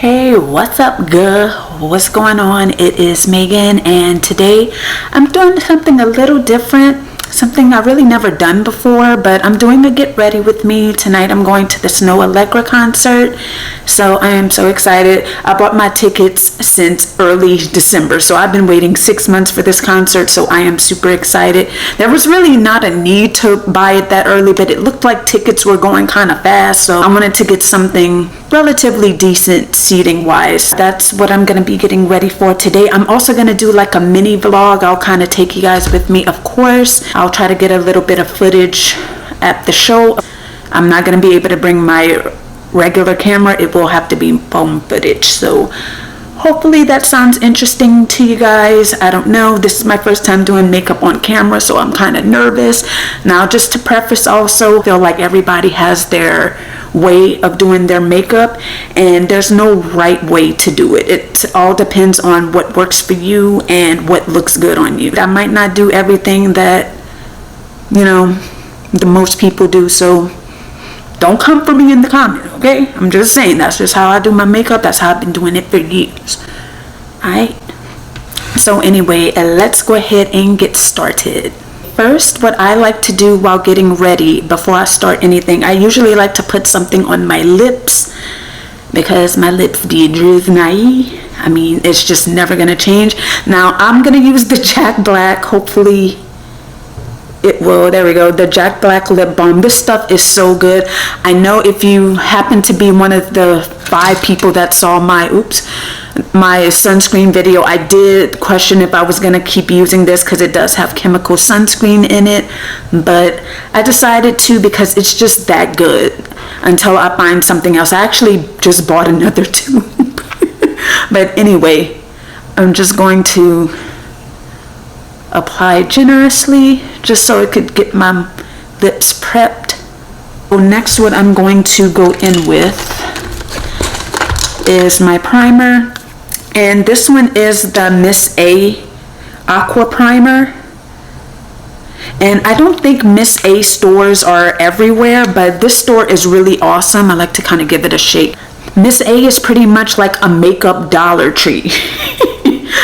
Hey, what's up, girl? What's going on? It is Megan, and today I'm doing something a little different, something I've really never done before, but I'm doing a get ready with me. Tonight I'm going to the Snoh Aalegra concert, so I am so excited. I bought my tickets since early December, so I've been waiting 6 months for this concert, so I am super excited. There was really not a need to buy it that early, but it looked like tickets were going kind of fast, so I wanted to get something relatively decent seating wise. That's what I'm gonna be getting ready for today. I'm also gonna do like a mini vlog. I'll kind of take you guys with me, of course. I'll try to get a little bit of footage at the show. I'm not gonna be able to bring my regular camera. It will have to be phone footage, so hopefully that sounds interesting to you guys. I don't know, this is my first time doing makeup on camera, so I'm kind of nervous. Now, just to preface also, I feel like everybody has their way of doing their makeup, and there's no right way to do it. It all depends on what works for you and what looks good on you. I might not do everything that, you know, the most people do, so don't come for me in the comment, okay? I'm just saying, that's just how I do my makeup. That's how I've been doing it for years. Alright, so anyway, let's go ahead and get started. First, what I like to do while getting ready, before I start anything, I usually like to put something on my lips, because my lips drive me. I mean, it's just never gonna change. Now, I'm gonna use the Jack Black, hopefully it will. There we go, the Jack Black lip balm. This stuff is so good. I know if you happen to be one of the 5 people that saw my sunscreen video, I did question if I was gonna keep using this because it does have chemical sunscreen in it, but I decided to because it's just that good until I find something else. I actually just bought another tube. But anyway, I'm just going to apply generously just so it could get my lips prepped. So next, what I'm going to go in with is my primer, and this one is the Miss A Aqua Primer. And I don't think Miss A stores are everywhere, but this store is really awesome. I like to kind of give it a shake. Miss A is pretty much like a makeup Dollar Tree.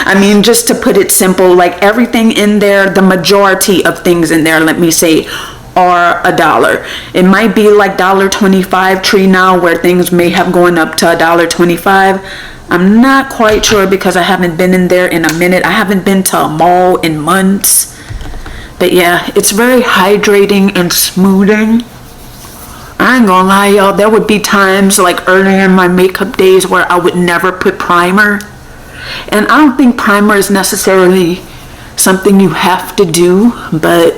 I mean, just to put it simple, like everything in there, the majority of things in there, let me say, are $1. It might be like $1.25 Tree now, where things may have gone up to $1.25. I'm not quite sure because I haven't been in there in a minute. I haven't been to a mall in months. But yeah, it's very hydrating and smoothing. I ain't gonna lie, y'all, there would be times like earlier in my makeup days where I would never put primer. And I don't think primer is necessarily something you have to do, but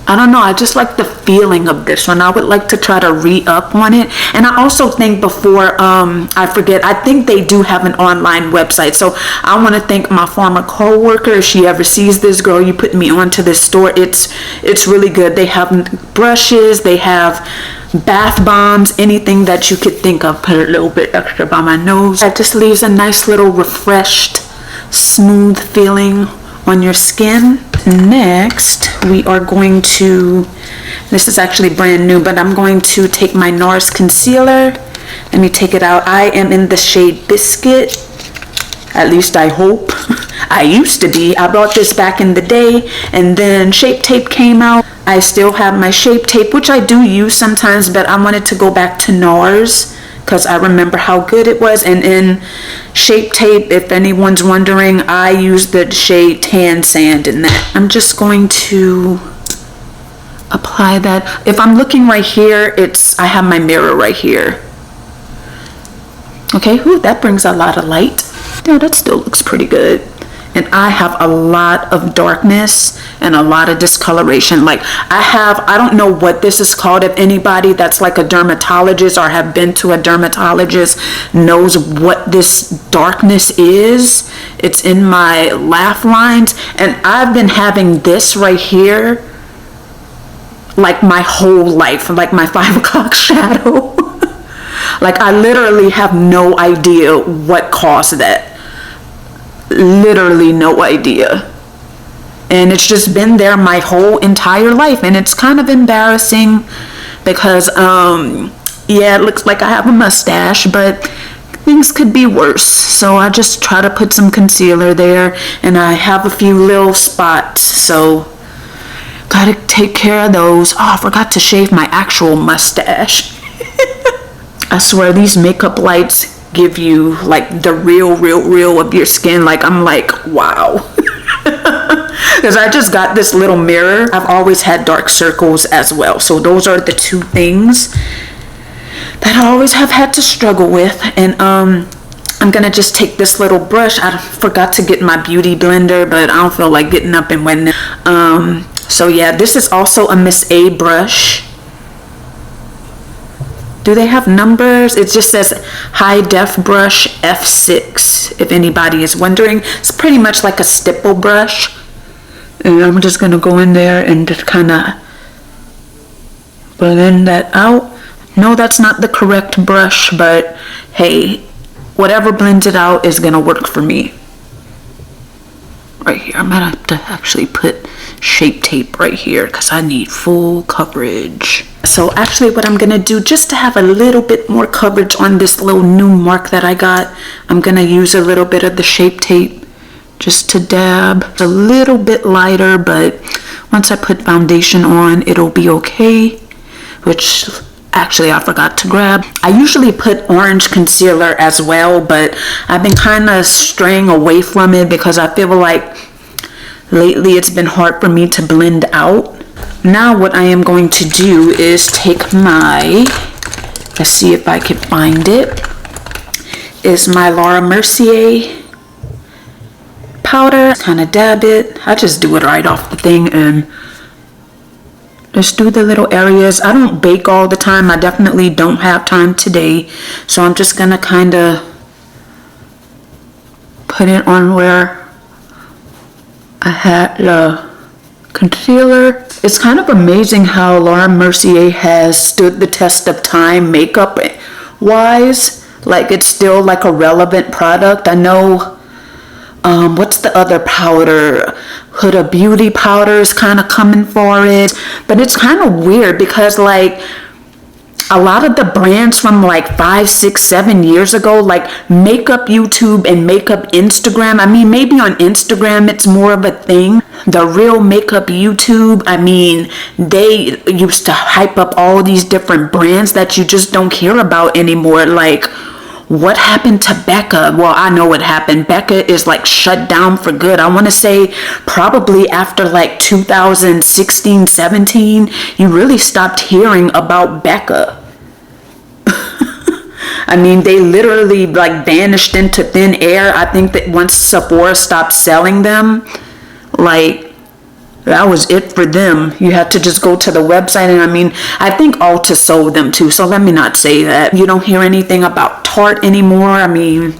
I don't know, I just like the feeling of this one. I would like to try to re-up on it. And I also think before I forget, I think they do have an online website. So I want to thank my former co-worker. If she ever sees this, girl, you put me onto this store. It's really good. They have brushes, they have bath bombs, anything that you could think of. Put a little bit extra by my nose. That just leaves a nice little refreshed, smooth feeling on your skin. Next, we are going to, this is actually brand new, but I'm going to take my NARS concealer. Let me take it out. I am in the shade Biscuit. At least I hope. I used to be. I bought this back in the day, and then Shape Tape came out. I still have my Shape Tape, which I do use sometimes, but I wanted to go back to NARS because I remember how good it was. And in Shape Tape, if anyone's wondering, I use the shade Tan Sand in that. I'm just going to apply that. If I'm looking right here, I have my mirror right here. Okay, ooh, that brings a lot of light. Yeah, that still looks pretty good. And I have a lot of darkness and a lot of discoloration. Like I don't know what this is called. If anybody that's like a dermatologist or have been to a dermatologist knows what this darkness is, it's in my laugh lines. And I've been having this right here like my whole life, like my 5 o'clock shadow. Like I literally have no idea what caused that. Literally no idea. And it's just been there my whole entire life, and it's kind of embarrassing because yeah, it looks like I have a mustache, but things could be worse. So I just try to put some concealer there, and I have a few little spots, so gotta take care of those. Oh, I forgot to shave my actual mustache. I swear these makeup lights give you like the real of your skin. Like, I'm like, wow. Because I just got this little mirror. I've always had dark circles as well, so those are the two things that I always have had to struggle with. And I'm gonna just take this little brush. I forgot to get my beauty blender, but I don't feel like getting up and wetting it. So yeah, this is also a Miss A brush. Do they have numbers? It just says high def brush F6, if anybody is wondering. It's pretty much like a stipple brush. And I'm just gonna go in there and just kind of blend that out. No, that's not the correct brush, but hey, whatever blends it out is gonna work for me. Right here, I'm gonna have to actually put Shape Tape right here because I need full coverage. So actually what I'm gonna do, just to have a little bit more coverage on this little new mark that I got, I'm gonna use a little bit of the Shape Tape just to dab. It's a little bit lighter, but once I put foundation on, it'll be okay. Which actually I forgot to grab. I usually put orange concealer as well, but I've been kind of straying away from it because I feel like lately it's been hard for me to blend out. Now what I am going to do is take my, let's see if I can find it, is my Laura Mercier powder. Kind of dab it. I just do it right off the thing and just do the little areas. I don't bake all the time. I definitely don't have time today. So I'm just gonna kind of put it on where I had the concealer. It's kind of amazing how Laura Mercier has stood the test of time makeup wise. Like, it's still like a relevant product. I know, what's the other powder? Huda Beauty powder is kind of coming for it. But it's kind of weird because like a lot of the brands from like 5, 6, 7 years ago, like makeup YouTube and makeup Instagram, I mean, maybe on Instagram it's more of a thing. The real makeup YouTube, I mean, they used to hype up all these different brands that you just don't hear about anymore. Like, what happened to Becca? Well, I know what happened. Becca is like shut down for good. I want to say probably after like 2016, 17, you really stopped hearing about Becca. I mean, they literally like vanished into thin air. I think that once Sephora stopped selling them, like, that was it for them. You had to just go to the website, and I mean, I think Ulta sold them too, so let me not say that. You don't hear anything about Tarte anymore. I mean,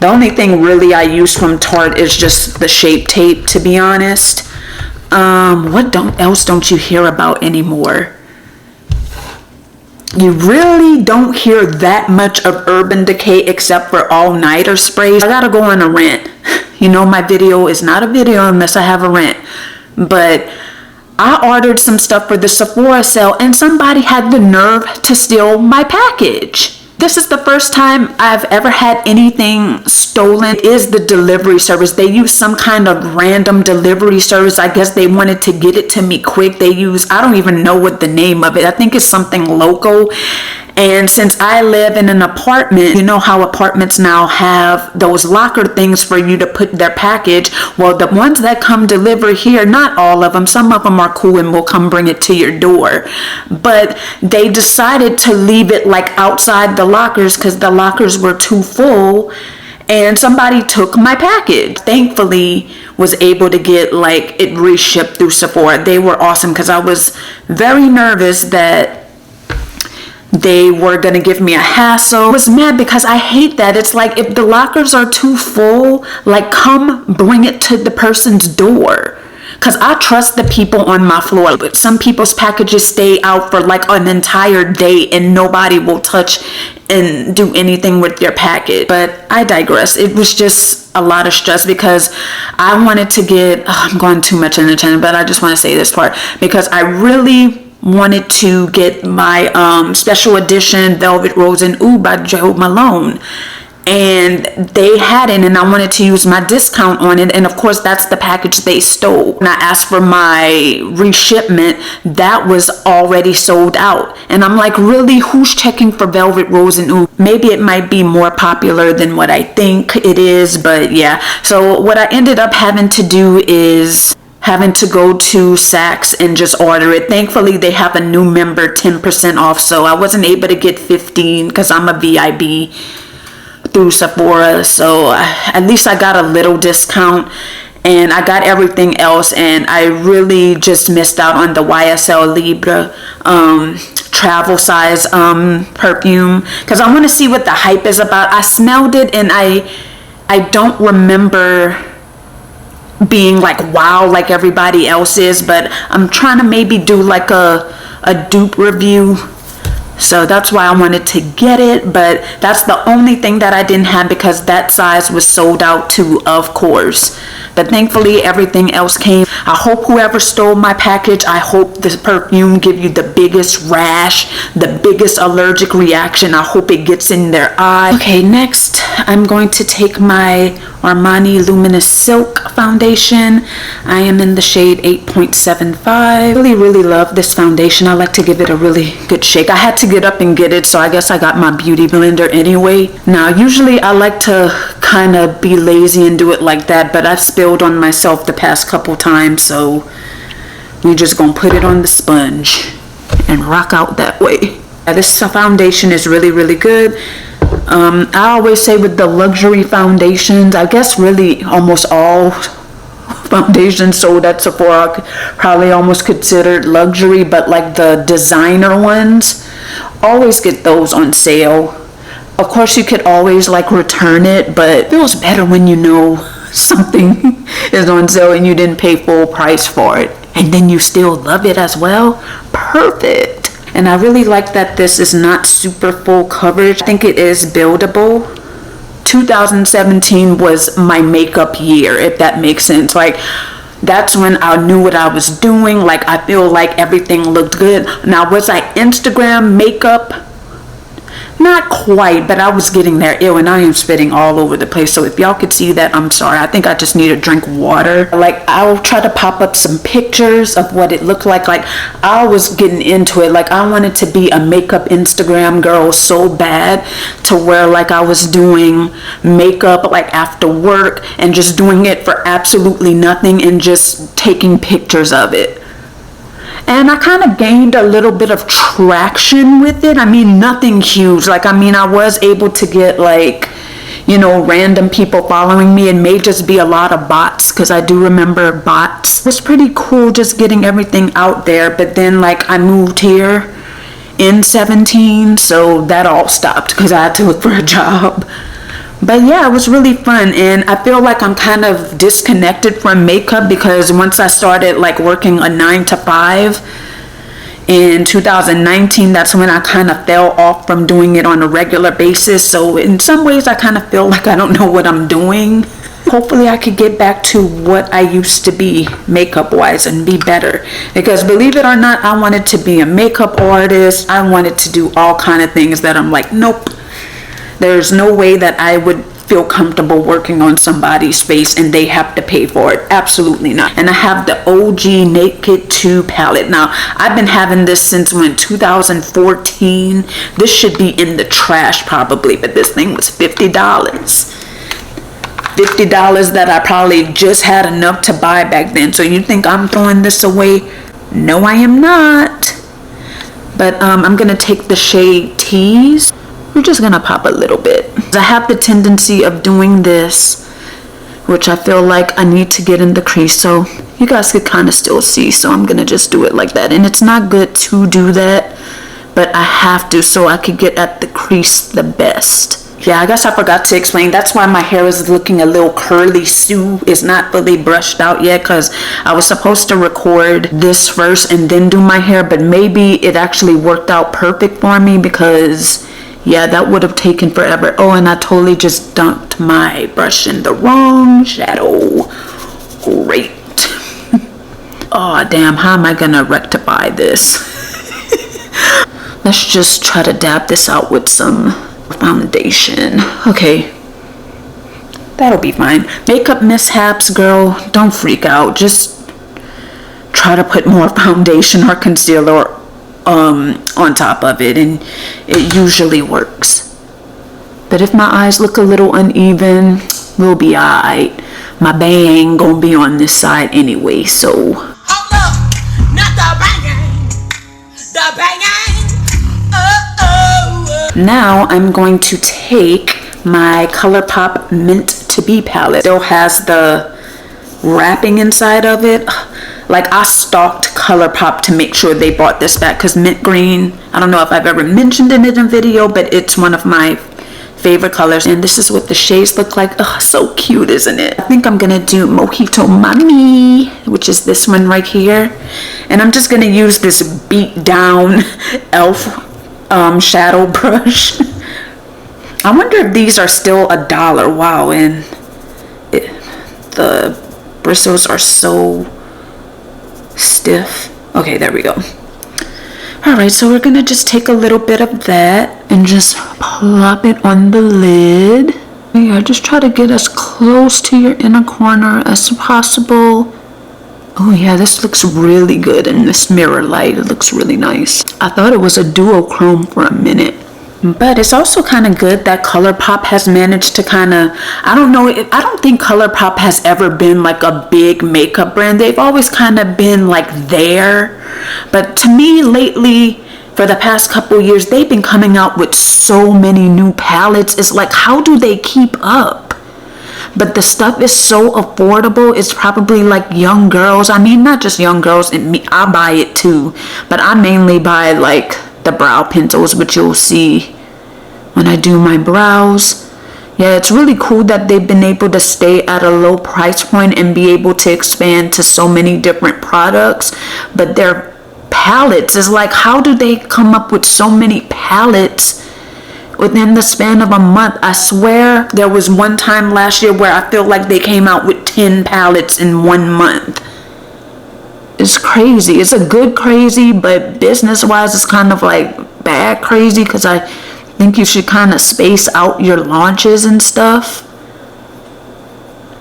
the only thing really I use from Tarte is just the Shape Tape, to be honest. What else don't you hear about anymore? You really don't hear that much of Urban Decay except for all-nighter sprays. I gotta go on a rant. You know, my video is not a video unless I have a rant. But I ordered some stuff for the Sephora sale and somebody had the nerve to steal my package. This is the first time I've ever had anything stolen. It is the delivery service. They use some kind of random delivery service. I guess they wanted to get it to me quick. They use, I don't even know what the name of it. I think it's something local. And since I live in an apartment, you know how apartments now have those locker things for you to put their package. Well, the ones that come deliver here, not all of them, some of them are cool and will come bring it to your door. But they decided to leave it like outside the lockers because the lockers were too full. And somebody took my package. Thankfully, was able to get like it reshipped through Sephora. They were awesome because I was very nervous that they were going to give me a hassle. I was mad because I hate that. It's like, if the lockers are too full, like, come bring it to the person's door. Because I trust the people on my floor. But some people's packages stay out for like an entire day and nobody will touch and do anything with their package. But I digress. It was just a lot of stress because I wanted to get, I'm going too much in the channel, but I just want to say this part because I really wanted to get my special edition Velvet Rose and Ooh by Jo Malone, and they hadn't, and I wanted to use my discount on it, and of course that's the package they stole. When I asked for my reshipment, that was already sold out, and I'm like, really, who's checking for Velvet Rose and Ooh? Maybe it might be more popular than what I think it is, but yeah. So what I ended up having to do is having to go to Saks and just order it. Thankfully, they have a new member 10% off, so I wasn't able to get 15 because I'm a VIB through Sephora, so at least I got a little discount, and I got everything else, and I really just missed out on the YSL Libre travel size perfume, because I want to see what the hype is about. I smelled it, and I don't remember being like wow like everybody else is, but I'm trying to maybe do like a dupe review, so that's why I wanted to get it. But that's the only thing that I didn't have because that size was sold out too, of course. But thankfully everything else came. I hope whoever stole my package, I hope this perfume give you the biggest rash, the biggest allergic reaction. I hope it gets in their eye. Okay, next I'm going to take my Armani Luminous Silk foundation. I am in the shade 8.75. Really love this foundation. I like to give it a really good shake. I had to get up and get it, so I guess I got my beauty blender anyway. Now usually I like to kind of be lazy and do it like that, but I've spilled on myself the past couple times, so we just gonna put it on the sponge and rock out that way. This foundation is really good. I always say with the luxury foundations, I guess really almost all foundations sold at Sephora probably almost considered luxury, but like the designer ones, always get those on sale. Of course you could always like return it, but it feels better when you know something is on sale and you didn't pay full price for it, and then you still love it as well. Perfect. And I really like that this is not super full coverage. I think it is buildable. 2017 was my makeup year, if that makes sense. Like, that's when I knew what I was doing. Like, I feel like everything looked good. Now, was I Instagram makeup? Not quite, but I was getting there. Ew, and I am spitting all over the place, so if y'all could see that, I'm sorry. I think I just need to drink water. Like, I'll try to pop up some pictures of what it looked like. Like, I was getting into it. Like, I wanted to be a makeup Instagram girl so bad, to where like I was doing makeup like after work and just doing it for absolutely nothing and just taking pictures of it. And I kind of gained a little bit of traction with it. I mean, nothing huge. Like, I mean, I was able to get like, you know, random people following me. It may just be a lot of bots, because I do remember bots. It was pretty cool just getting everything out there. But then like I moved here in 17, so that all stopped because I had to look for a job. But yeah, it was really fun, and I feel like I'm kind of disconnected from makeup because once I started like working a 9 to 5 in 2019, that's when I kind of fell off from doing it on a regular basis. So in some ways I kind of feel like I don't know what I'm doing. Hopefully I could get back to what I used to be makeup wise and be better, because believe it or not, I wanted to be a makeup artist. I wanted to do all kind of things that I'm like, nope. There's no way that I would feel comfortable working on somebody's face and they have to pay for it. Absolutely not. And I have the OG Naked 2 palette. Now, I've been having this since when, 2014. This should be in the trash probably, but this thing was $50. $50 that I probably just had enough to buy back then. So you think I'm throwing this away? No, I am not. But I'm going to take the shade Tease. We're just gonna pop a little bit. I have the tendency of doing this, which I feel like I need to get in the crease, so you guys could kind of still see, so I'm gonna just do it like that. And it's not good to do that, but I have to so I could get at the crease the best. Yeah, I guess I forgot to explain. That's why my hair is looking a little curly Sue. It's not fully brushed out yet because I was supposed to record this first and then do my hair, but maybe it actually worked out perfect for me because yeah, that would have taken forever. Oh, and I totally just dumped my brush in the wrong shadow. Great. Oh, damn, how am I gonna rectify this? Let's just try to dab this out with some foundation. Okay, that'll be fine. Makeup mishaps, girl, don't freak out. Just try to put more foundation or concealer on top of it, and it usually works. But if my eyes look a little uneven, we'll be alright. My bang gonna be on this side anyway, so. Hold up, not the bang, the bang. Now I'm going to take my ColourPop Mint to Be palette. It still has the wrapping inside of it. Like, I stalked ColourPop to make sure they brought this back, because mint green, I don't know if I've ever mentioned it in a video, but it's one of my favorite colors. And this is what the shades look like. Oh, so cute, isn't it? I think I'm gonna do Mojito Mami, which is this one right here. And I'm just gonna use this beat down e.l.f. Shadow brush. I wonder if these are still $1. Wow, and the bristles are so stiff. Okay, there we go. All right, so we're gonna just take a little bit of that and just plop it on the lid. Yeah, just try to get as close to your inner corner as possible. Oh yeah, this looks really good in this mirror light. It looks really nice. I thought it was a duochrome for a minute. But it's also kind of good that ColourPop has managed to kind of, I don't think ColourPop has ever been like a big makeup brand. They've always kind of been like there. But to me lately, for the past couple years, they've been coming out with so many new palettes. It's like, how do they keep up? But the stuff is so affordable. It's probably like young girls. I mean, not just young girls, and me, I buy it too. But I mainly buy like the brow pencils, which you'll see when I do my brows. Yeah, it's really cool that they've been able to stay at a low price point and be able to expand to so many different products. But their palettes is like, how do they come up with so many palettes within the span of a month? I swear there was one time last year where I feel like they came out with 10 palettes in 1 month. It's crazy. It's a good crazy, but business wise it's kind of like bad crazy, because I think you should kind of space out your launches and stuff,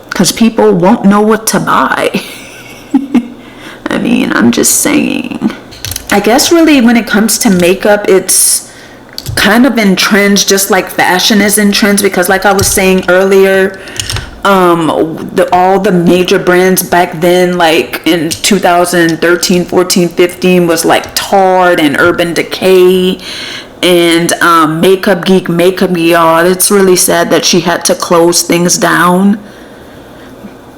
because people won't know what to buy. I mean, I'm just saying. I guess really when it comes to makeup, it's kind of in trends, just like fashion is in trends, because like I was saying earlier, all the major brands back then, like in 2013, 14, 15, was like Tarte and Urban Decay and Makeup Geek, y'all. It's really sad that she had to close things down.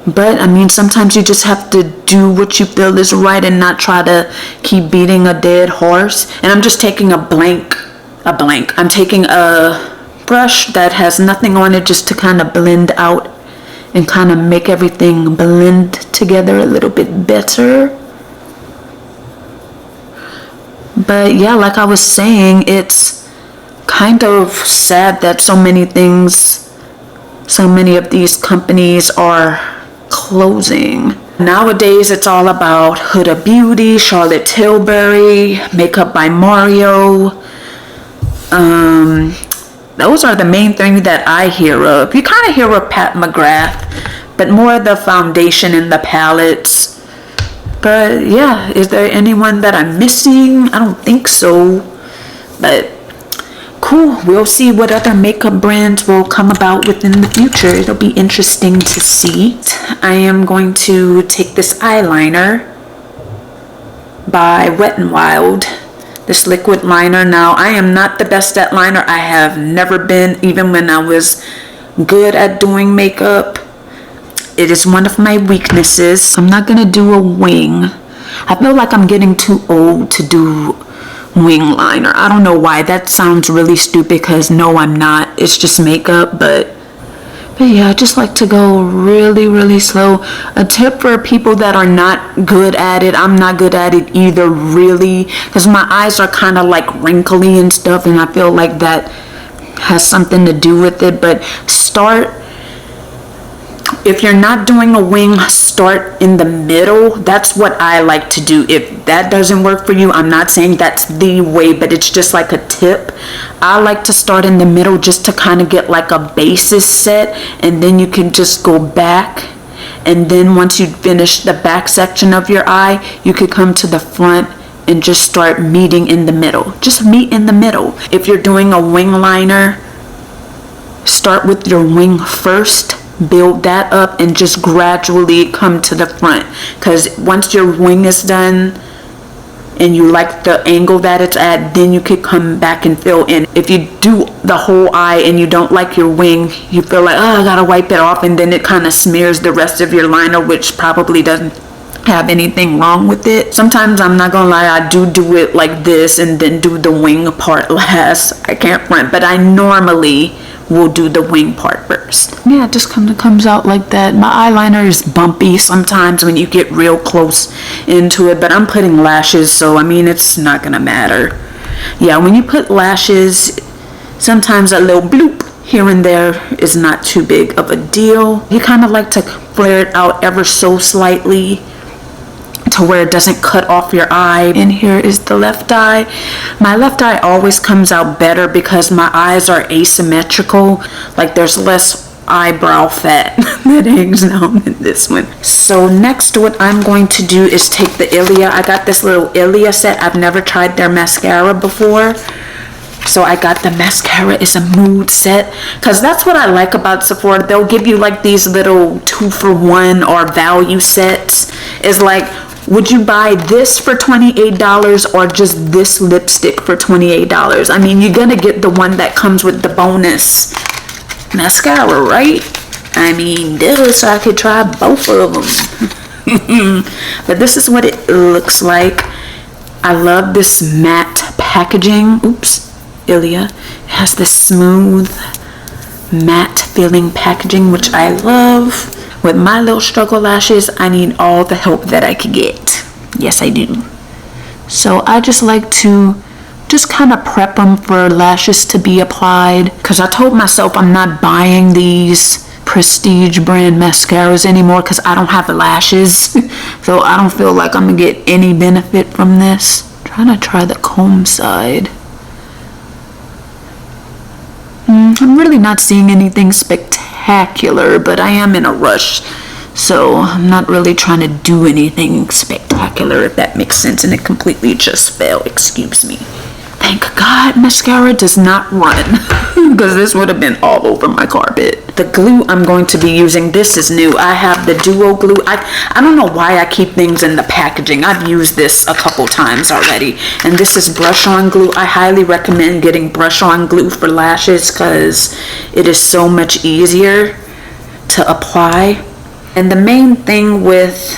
But I mean, sometimes you just have to do what you feel is right and not try to keep beating a dead horse. And I'm just taking I'm taking a brush that has nothing on it, just to kind of blend out and kind of make everything blend together a little bit better. But yeah, like I was saying, it's kind of sad that so many of these companies are closing. Nowadays it's all about Huda Beauty, Charlotte Tilbury, Makeup by Mario. Those are the main things that I hear of. You kind of hear of Pat McGrath, but more the foundation and the palettes. But yeah, is there anyone that I'm missing? I don't think so. But cool, we'll see what other makeup brands will come about within the future. It'll be interesting to see. I am going to take this eyeliner by Wet n Wild. This liquid liner. Now, I am not the best at liner. I have never been, even when I was good at doing makeup. It is one of my weaknesses. I'm not gonna do a wing. I feel like I'm getting too old to do wing liner. I don't know why. That sounds really stupid, because no, I'm not. It's just makeup, but yeah, I just like to go really, really slow. A tip for people that are not good at it, I'm not good at it either, really, because my eyes are kind of like wrinkly and stuff, and I feel like that has something to do with it. But if you're not doing a wing, start in the middle. That's what I like to do. If that doesn't work for you, I'm not saying that's the way, but it's just like a tip. I like to start in the middle just to kind of get like a basis set, and then you can just go back. And then once you finish the back section of your eye, you could come to the front and just start meeting in the middle. Just meet in the middle. If you're doing a wing liner, start with your wing first, build that up, and just gradually come to the front. Because once your wing is done and you like the angle that it's at, then you could come back and fill in. If you do the whole eye and you don't like your wing, you feel like, oh, I gotta wipe it off, and then it kind of smears the rest of your liner, which probably doesn't have anything wrong with it. Sometimes, I'm not gonna lie, I do it like this and then do the wing part last. I can't front, but I normally will do the wing part first. Yeah, it just comes out like that. My eyeliner is bumpy sometimes when you get real close into it, but I'm putting lashes, so I mean, it's not gonna matter. Yeah, when you put lashes, sometimes a little bloop here and there is not too big of a deal. You kind of like to flare it out ever so slightly to where it doesn't cut off your eye. And here is the left eye. My left eye always comes out better because my eyes are asymmetrical. Like there's less eyebrow fat that hangs down in this one. So next, what I'm going to do is take the ALLLLLL. I got this little ALLLLL set. I've never tried their mascara before. So I got the mascara. It's a mood set, because that's what I like about Sephora. They'll give you like these little 2-for-1 or value sets. It's like, would you buy this for $28 or just this lipstick for $28? I mean, you're gonna get the one that comes with the bonus mascara, right? I mean, duh, so I could try both of them. But this is what it looks like. I love this matte packaging. Oops, ALLLLL. It has this smooth matte feeling packaging, which I love. With my little struggle lashes, I need all the help that I could get. Yes, I do. So I just like to just kind of prep them for lashes to be applied, because I told myself I'm not buying these prestige brand mascaras anymore because I don't have lashes. So I don't feel like I'm gonna get any benefit from this. Trying to try the comb side. I'm really not seeing anything spectacular, but I am in a rush, so I'm not really trying to do anything spectacular, if that makes sense. And it completely just fell, excuse me. Thank God mascara does not run, because this would have been all over my carpet. The glue I'm going to be using, this is new. I have the Duo glue. I don't know why I keep things in the packaging. I've used this a couple times already. And this is brush on glue. I highly recommend getting brush on glue for lashes because it is so much easier to apply. And the main thing with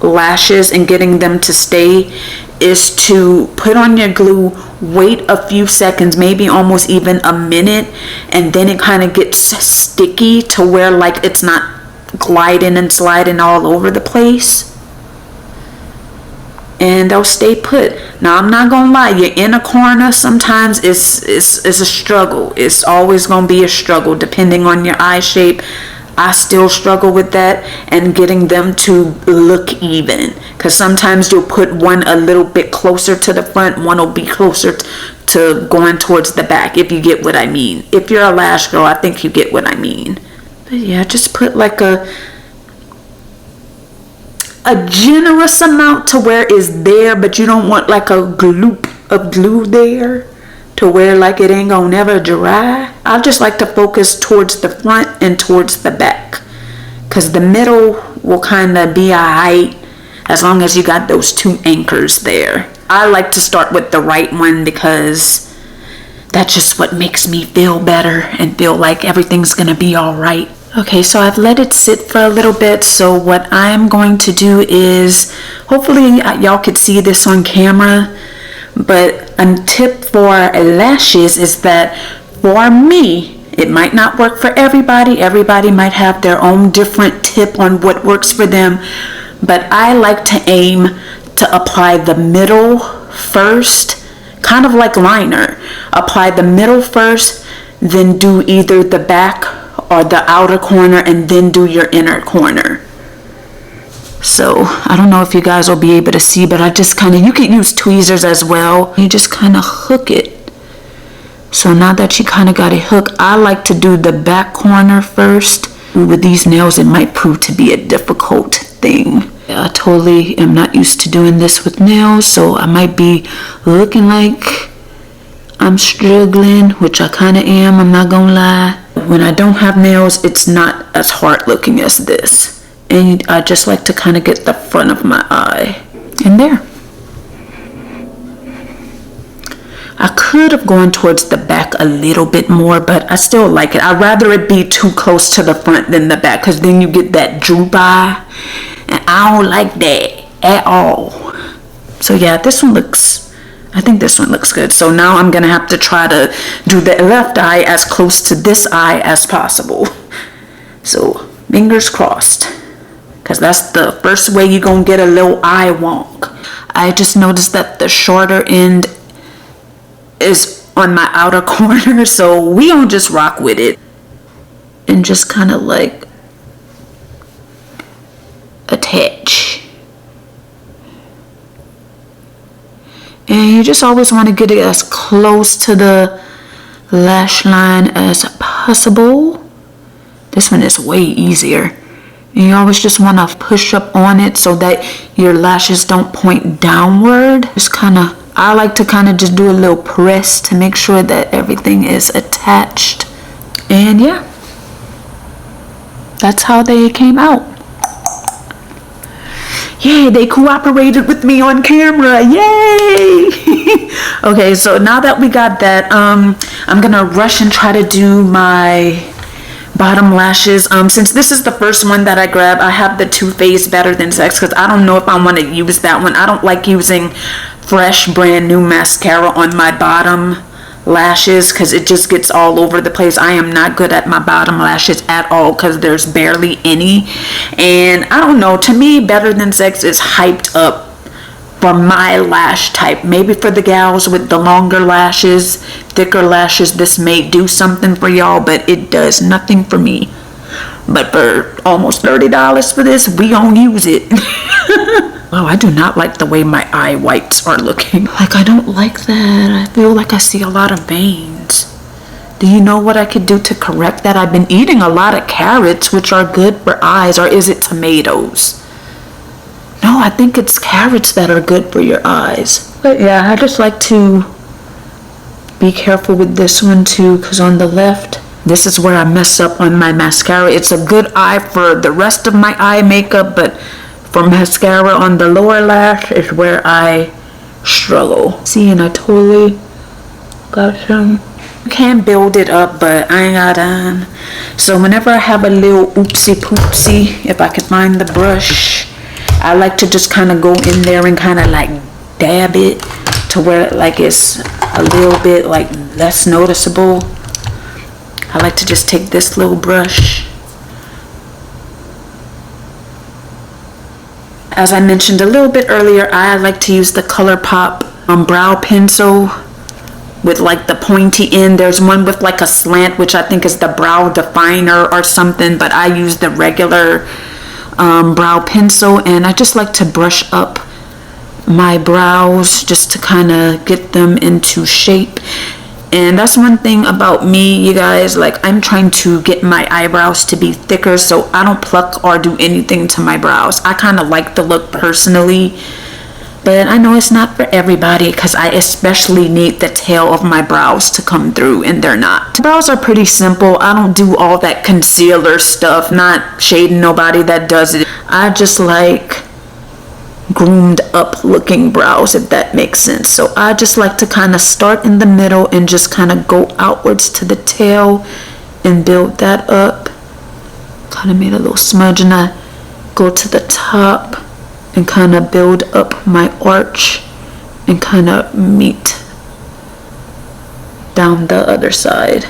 lashes and getting them to stay is to put on your glue, wait a few seconds, maybe almost even a minute, and then it kind of gets sticky to where like it's not gliding and sliding all over the place, and they'll stay put. Now, I'm not gonna lie, you're in a corner, sometimes it's a struggle. It's always gonna be a struggle depending on your eye shape. I still struggle with that, and getting them to look even, because sometimes you'll put one a little bit closer to the front, one will be closer to going towards the back, if you get what I mean. If you're a lash girl, I think you get what I mean. But yeah, just put like a generous amount to where it's there, but you don't want like a gloop of glue there to where like it ain't gonna never dry. I just like to focus towards the front and towards the back, because the middle will kind of be alright as long as you got those two anchors there. I like to start with the right one because that's just what makes me feel better and feel like everything's gonna be alright. Okay, so I've let it sit for a little bit, so what I'm going to do is, hopefully y'all could see this on camera, but a tip for lashes is that for me, it might not work for everybody. Everybody might have their own different tip on what works for them, but I like to aim to apply the middle first, kind of like liner. Apply the middle first, then do either the back or the outer corner, and then do your inner corner. So I don't know if you guys will be able to see, but I just kind of, you can use tweezers as well. You just kind of hook it. So now that you kind of got it hooked, I like to do the back corner first. With these nails, it might prove to be a difficult thing. I totally am not used to doing this with nails, so I might be looking like I'm struggling, which I kind of am, I'm not gonna lie. When I don't have nails, it's not as hard looking as this. And I just like to kind of get the front of my eye in there. I could have gone towards the back a little bit more, but I still like it. I'd rather it be too close to the front than the back, because then you get that droop eye, and I don't like that at all. So yeah, this one looks, I think this one looks good. So now I'm gonna have to try to do the left eye as close to this eye as possible. So fingers crossed, because that's the first way you're gonna get a little eye wonk. I just noticed that the shorter end is on my outer corner, so we don't just rock with it and just kind of like attach. And you just always want to get it as close to the lash line as possible. This one is way easier. And you always just want to push up on it so that your lashes don't point downward. Just kind of, I like to kind of just do a little press to make sure that everything is attached. And yeah, that's how they came out. Yay, they cooperated with me on camera. Yay! Okay, so now that we got that, I'm gonna rush and try to do my bottom lashes. Since this is the first one that I grabbed, I have the Too Faced Better Than Sex, because I don't know if I want to use that one. I don't like using fresh brand new mascara on my bottom lashes, because it just gets all over the place. I am not good at my bottom lashes at all, because there's barely any. And I don't know, to me Better Than Sex is hyped up for my lash type. Maybe for the gals with the longer lashes, thicker lashes, this may do something for y'all, but it does nothing for me. But for almost $30 for this, we gon' use it. Wow, I do not like the way my eye whites are looking. Like, I don't like that. I feel like I see a lot of veins. Do you know what I could do to correct that? I've been eating a lot of carrots, which are good for eyes, or is it tomatoes? No, I think it's carrots that are good for your eyes. But yeah, I just like to be careful with this one too, because on the left, this is where I mess up on my mascara. It's a good eye for the rest of my eye makeup, but for mascara on the lower lash is where I struggle. See, and I totally got some. You can build it up, but I ain't got time. So whenever I have a little oopsie poopsie, if I can find the brush, I like to just kind of go in there and kind of like dab it to where like it's a little bit like less noticeable. I like to just take this little brush. As I mentioned a little bit earlier, I like to use the ColourPop brow pencil with like the pointy end. There's one with like a slant, which I think is the brow definer or something, but I use the regular brow pencil, and I just like to brush up my brows just to kind of get them into shape. And that's one thing about me, you guys, like I'm trying to get my eyebrows to be thicker, so I don't pluck or do anything to my brows. I kind of like the look personally, but I know it's not for everybody, because I especially need the tail of my brows to come through, and they're not. Brows are pretty simple. I don't do all that concealer stuff, not shading nobody that does it. I just like groomed up looking brows, if that makes sense. So I just like to kind of start in the middle and just kind of go outwards to the tail and build that up. Kind of made a little smudge, and I go to the top and kind of build up my arch and kind of meet down the other side.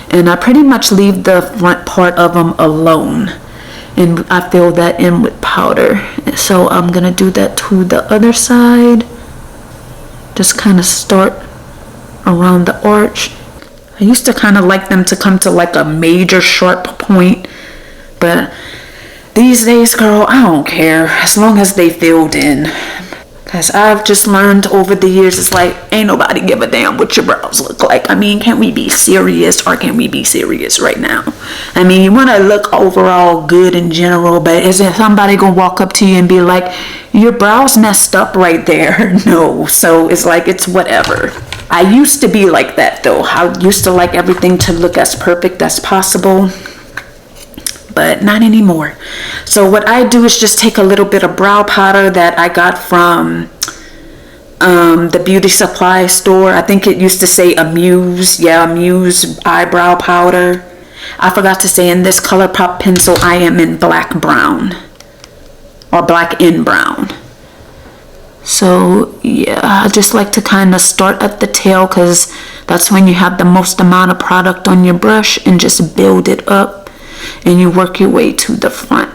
And I pretty much leave the front part of them alone, and I fill that in with powder. So I'm gonna do that to the other side. Just kind of start around the arch. I used to kind of like them to come to like a major sharp point, but These days, girl, I don't care as long as they filled in. Cause I've just learned over the years, it's like, ain't nobody give a damn what your brows look like. I mean, can we be serious, or can we be serious right now? I mean, you want to look overall good in general, but is there somebody gonna walk up to you and be like, your brows messed up right there? No. So it's like, it's whatever. I used to be like that though. I used to like everything to look as perfect as possible, but not anymore. So what I do is just take a little bit of brow powder that I got from the beauty supply store. I think it used to say Amuse. Yeah, Amuse eyebrow powder. I forgot to say, in this ColourPop pencil, I am in black brown, or black in brown. So yeah, I just like to kind of start at the tail, because that's when you have the most amount of product on your brush, and just build it up. And you work your way to the front,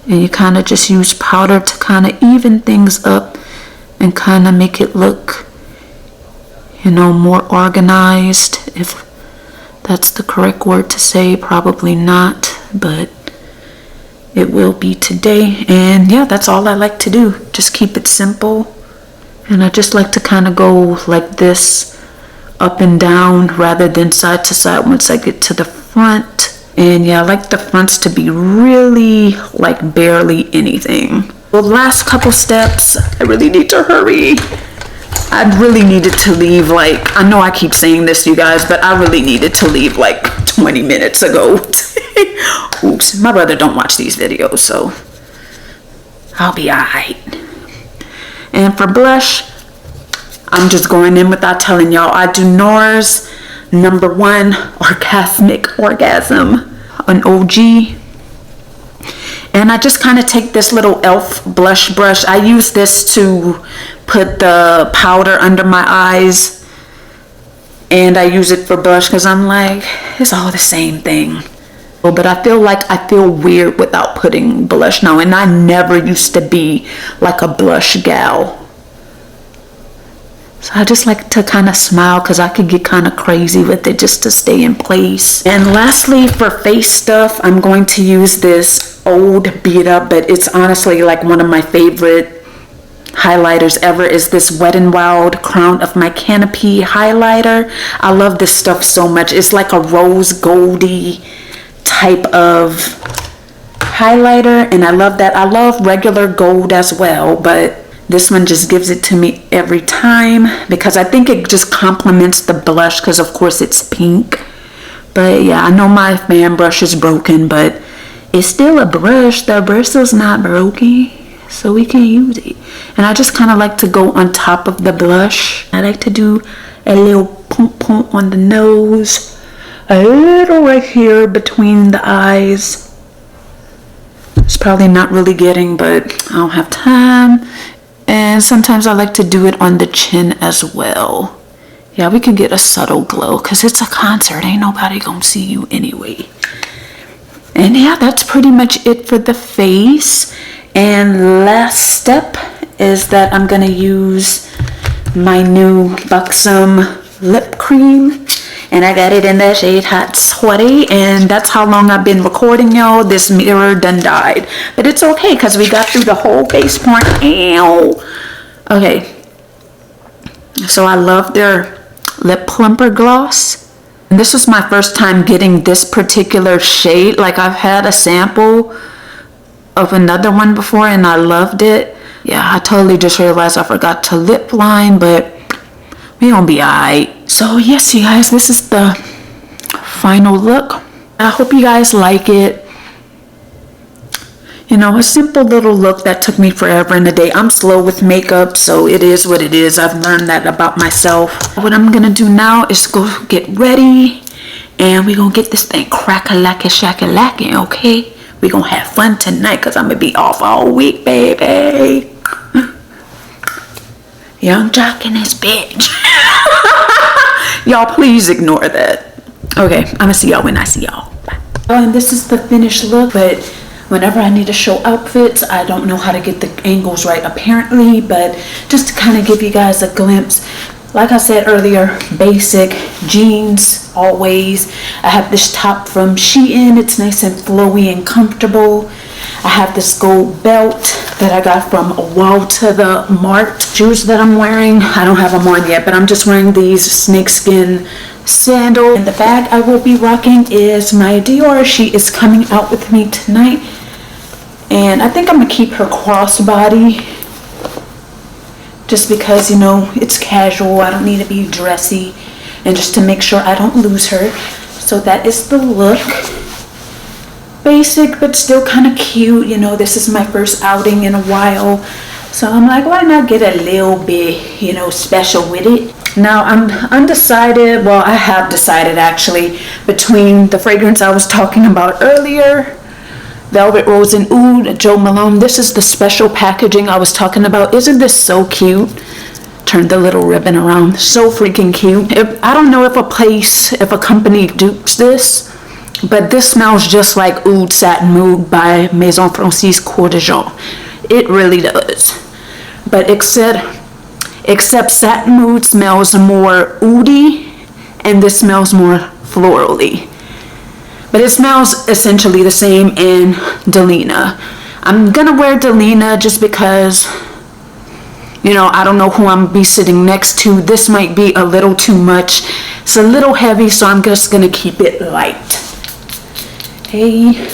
and you kind of just use powder to kind of even things up and kind of make it look, you know, more organized, if that's the correct word to say. Probably not, but it will be today. And yeah, that's all I like to do, just keep it simple. And I just like to kind of go like this, up and down, rather than side to side once I get to the front. And yeah, I like the fronts to be really like barely anything. The last couple steps, I really need to hurry. I really needed to leave, like, I know I keep saying this, you guys, but I really needed to leave like 20 minutes ago. Oops, my brother don't watch these videos, so I'll be alright. And for blush, I'm just going in without telling y'all. I do NARS #1 Orgasmic Orgasm, an OG. And I just kind of take this little e.l.f. blush brush. I use this to put the powder under my eyes, and I use it for blush because I'm like, it's all the same thing. But I feel like I feel weird without putting blush now, and I never used to be like a blush gal. So I just like to kind of smile, because I could get kind of crazy with it just to stay in place. And lastly, for face stuff, I'm going to use this old beat up, but it's honestly like one of my favorite highlighters ever, is this Wet n Wild Crown of My Canopy highlighter. I love this stuff so much. It's like a rose goldy type of highlighter, and I love that. I love regular gold as well, but this one just gives it to me every time, because I think it just complements the blush, because of course it's pink. But yeah, I know my fan brush is broken, but it's still a brush. The bristle's not broken, so we can use it. And I just kind of like to go on top of the blush. I like to do a little pump pump on the nose, a little right here between the eyes. It's probably not really getting, but I don't have time. And sometimes I like to do it on the chin as well. Yeah, we can get a subtle glow, because it's a concert. Ain't nobody gonna see you anyway. And yeah, that's pretty much it for the face. And last step is that I'm gonna use my new Buxom lip cream. And I got it in the shade Hot Sweaty, and that's how long I've been recording, y'all. This mirror done died, but it's okay, because we got through the whole face part. Ow. Okay, so I love their lip plumper gloss, and this was my first time getting this particular shade. Like, I've had a sample of another one before, and I loved it. Yeah, I totally just realized I forgot to lip line, but we gonna be alright. So yes, you guys, this is the final look. I hope you guys like it. You know, a simple little look that took me forever in a day. I'm slow with makeup, so it is what it is. I've learned that about myself. What I'm gonna do now is go get ready, and we gonna get this thing crack-a-lack-a-shack-a-lackin', okay? We gonna have fun tonight, because I'm gonna be off all week, baby. Young jock in this bitch. Y'all, please ignore that. Okay, I'm gonna see y'all when I see y'all. Bye. Oh, and this is the finished look, but whenever I need to show outfits, I don't know how to get the angles right apparently, but just to kind of give you guys a glimpse, like I said earlier, basic jeans always. I have this top from Shein. It's nice and flowy and comfortable. I have this gold belt that I got from Walter the Mart. Shoes that I'm wearing, I don't have them on yet, but I'm just wearing these snakeskin sandals. And the bag I will be rocking is my Dior. She is coming out with me tonight. And I think I'm gonna keep her crossbody just because, you know, it's casual. I don't need to be dressy, and just to make sure I don't lose her. So that is the look. Basic, but still kind of cute. You know, this is my first outing in a while. So I'm like, why not get a little bit, you know, special with it? Now I'm undecided, well, I have decided actually, between the fragrance I was talking about earlier, Velvet Rose and Oud, Joe Malone. This is the special packaging I was talking about. Isn't this so cute? Turn the little ribbon around. So freaking cute. I don't know if a company dupes this, but this smells just like Oud Satin Mood by Maison Francis Coeur de Jean. It really does. But except Satin Mood smells more oudy, and this smells more florally. But it smells essentially the same in Delina. I'm gonna wear Delina just because, you know, I don't know who I'm gonna be sitting next to. This might be a little too much. It's a little heavy, so I'm just gonna keep it light. Hey.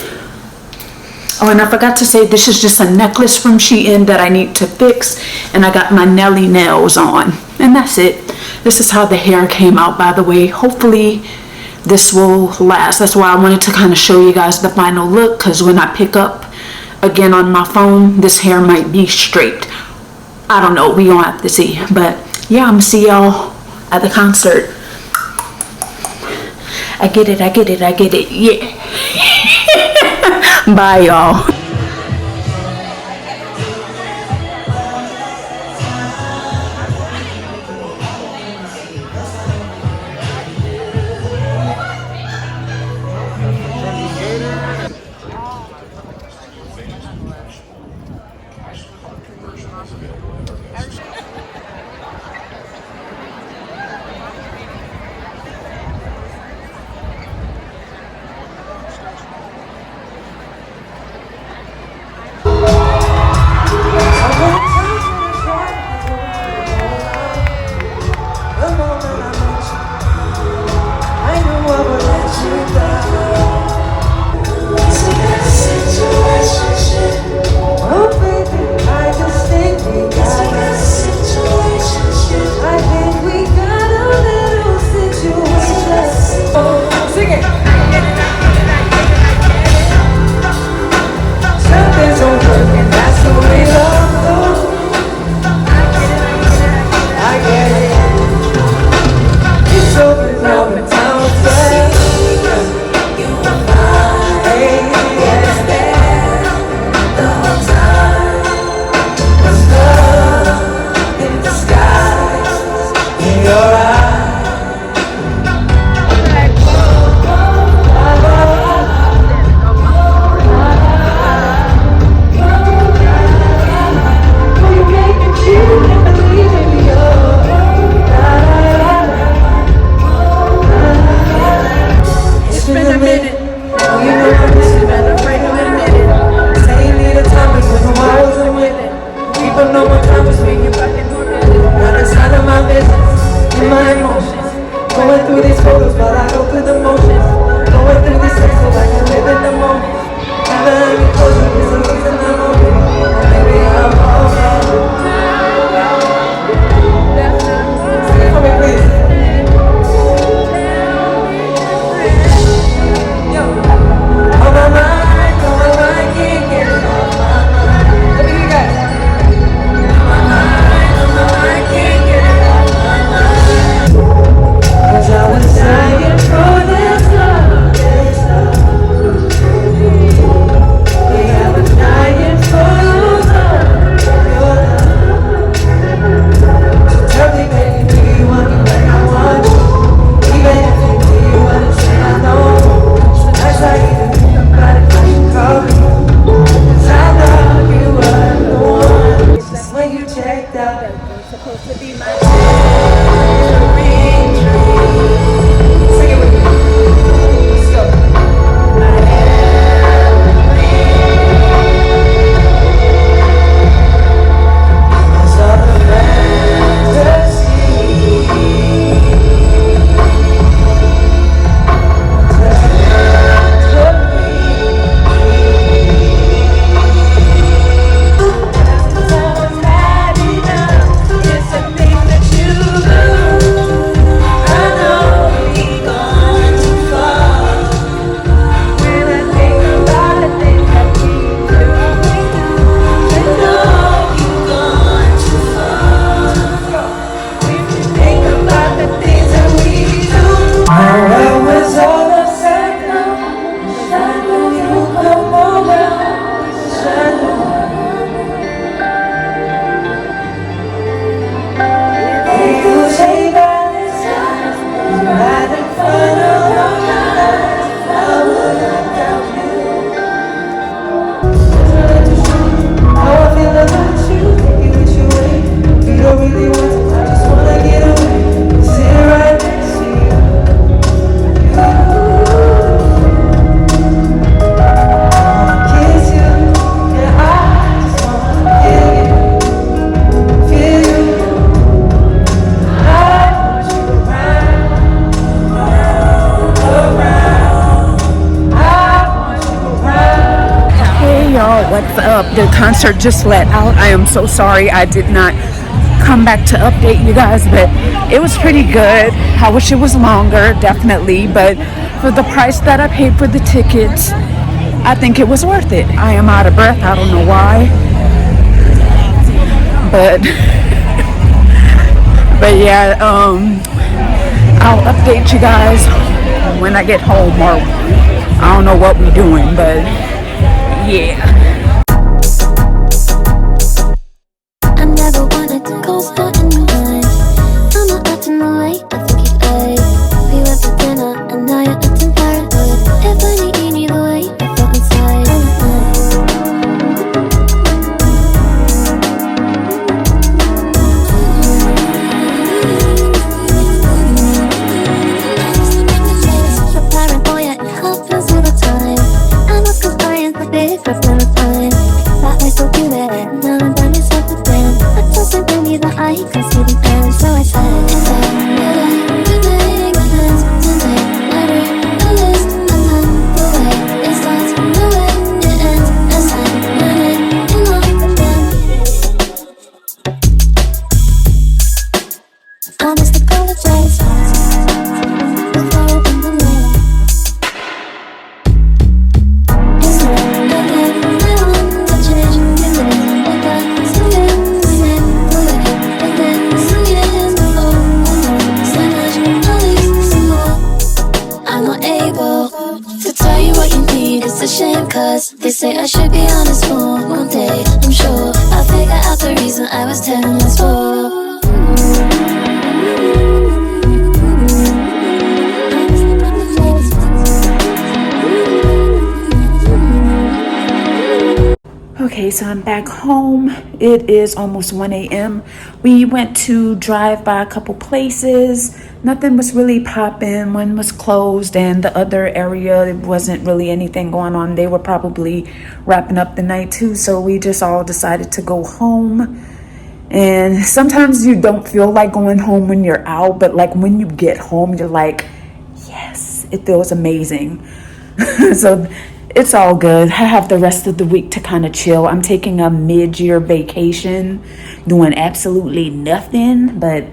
Oh, and I forgot to say, this is just a necklace from Shein that I need to fix, and I got my Nelly nails on, and that's it. This is how the hair came out, by the way. Hopefully this will last. That's why I wanted to kind of show you guys the final look, because when I pick up again on my phone, this hair might be straight. I don't know, we gonna have to see. But yeah, I'm gonna see y'all at the concert. I get it, yeah. Bye, y'all. What's up? The concert just let out. I am so sorry I did not come back to update you guys, but it was pretty good. I wish it was longer, definitely, but for the price that I paid for the tickets, I think it was worth it. I am out of breath. I don't know why, but yeah, I'll update you guys when I get home, or I don't know what we're doing, but yeah. I never wanted to go starting the night. I'm not acting the way I think you'd like. We went for dinner and now you're acting paranoid. If I need you either way, I felt inside. The paranoia, it happens all the time. I was conspiring for this, but never fine. But I still do it, now I'm done yourself again. I just like me that I can see the end. So I said, it's a good day, good hands, tonight. Letter, a list, and then the way it starts, the way it ends. As I'm running in love again. I must apologize before I open the door. It's not again, I want to change your name. But that's the end, the way it ends. Some years before, so much, at least some more. I'm not able to tell you what you need. It's a shame, cause they say I should be honest more. One day, I'm sure I'll figure out the reason I was 10 years for. Okay, so I'm back home. It is almost 1 a.m. We went to drive by a couple places. Nothing was really popping. One was closed, and the other area, it wasn't really anything going on. They were probably wrapping up the night too, so we just all decided to go home. And sometimes you don't feel like going home when you're out, but like when you get home, you're like, yes, it feels amazing. So it's all good. I have the rest of the week to kind of chill. I'm taking a mid-year vacation, doing absolutely nothing, but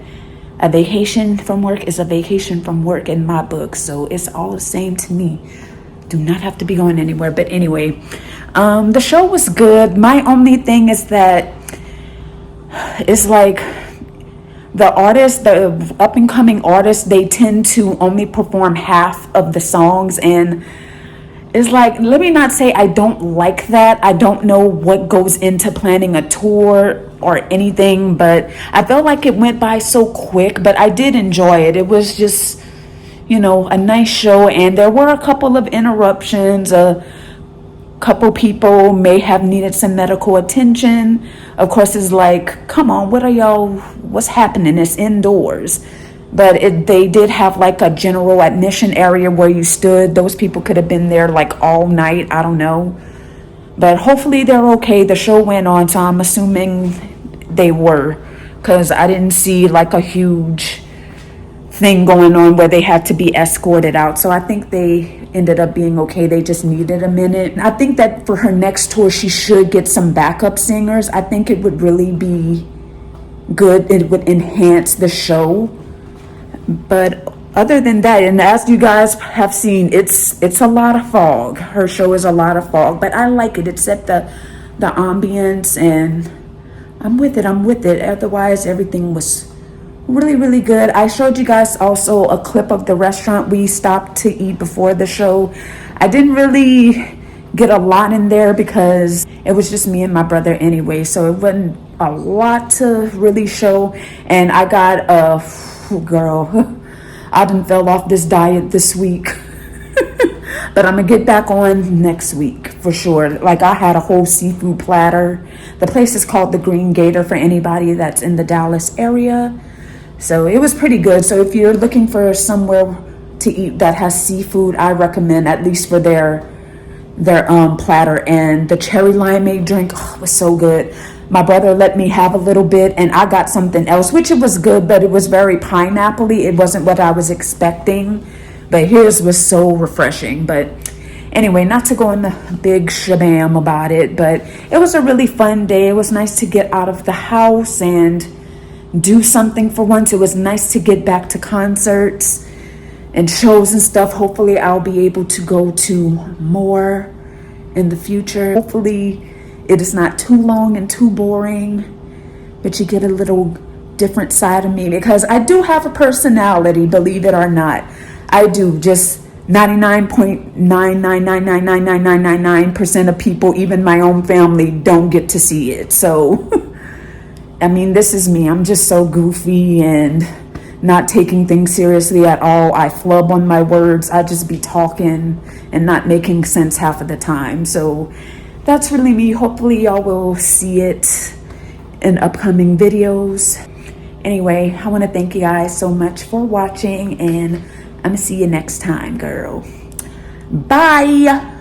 a vacation from work is a vacation from work in my book, so it's all the same to me. Do not have to be going anywhere. But anyway, the show was good. My only thing is that it's like the artists, the up-and-coming artists, they tend to only perform half of the songs, and it's like, let me not say I don't like that. I don't know what goes into planning a tour or anything, but I felt like it went by so quick, but I did enjoy it. It was just, you know, a nice show, and there were a couple of interruptions. A couple people may have needed some medical attention. Of course, it's like, come on, what's happening? It's indoors. But they did have like a general admission area where you stood. Those people could have been there like all night. I don't know. But hopefully they're okay. The show went on, so I'm assuming they were. Because I didn't see like a huge thing going on where they had to be escorted out. So I think they ended up being okay. They just needed a minute. I think that for her next tour, she should get some backup singers. I think it would really be good. It would enhance the show. But other than that, and as you guys have seen, it's a lot of fog. Her show is a lot of fog, but I like it. It set the ambience, and I'm with it. Otherwise, everything was really, really good. I showed you guys also a clip of the restaurant we stopped to eat before the show. I didn't really get a lot in there because it was just me and my brother anyway, so it wasn't a lot to really show. And I got girl, I done fell off this diet this week. But I'm gonna get back on next week for sure. Like, I had a whole seafood platter. The place is called the Green Gator for anybody that's in the Dallas area. So it was pretty good. So if you're looking for somewhere to eat that has seafood, I recommend, at least for their platter. And the cherry limeade drink was so good. My brother let me have a little bit, and I got something else, which it was good, but it was very pineapple-y. It wasn't what I was expecting, but his was so refreshing. But Anyway, not to go in the big shabam about it, but it was a really fun day. It was nice to get out of the house and do something for once. It was nice to get back to concerts and shows and stuff. Hopefully I'll be able to go to more in the future. Hopefully it is not too long and too boring, but you get a little different side of me, because I do have a personality, believe it or not. I do. Just 99.9999999% of people, even my own family, don't get to see it. So I mean, this is me. I'm just so goofy and not taking things seriously at all. I flub on my words. I just be talking and not making sense half of the time. So that's really me. Hopefully y'all will see it in upcoming videos. Anyway, I want to thank you guys so much for watching, and I'm gonna see you next time, girl. Bye.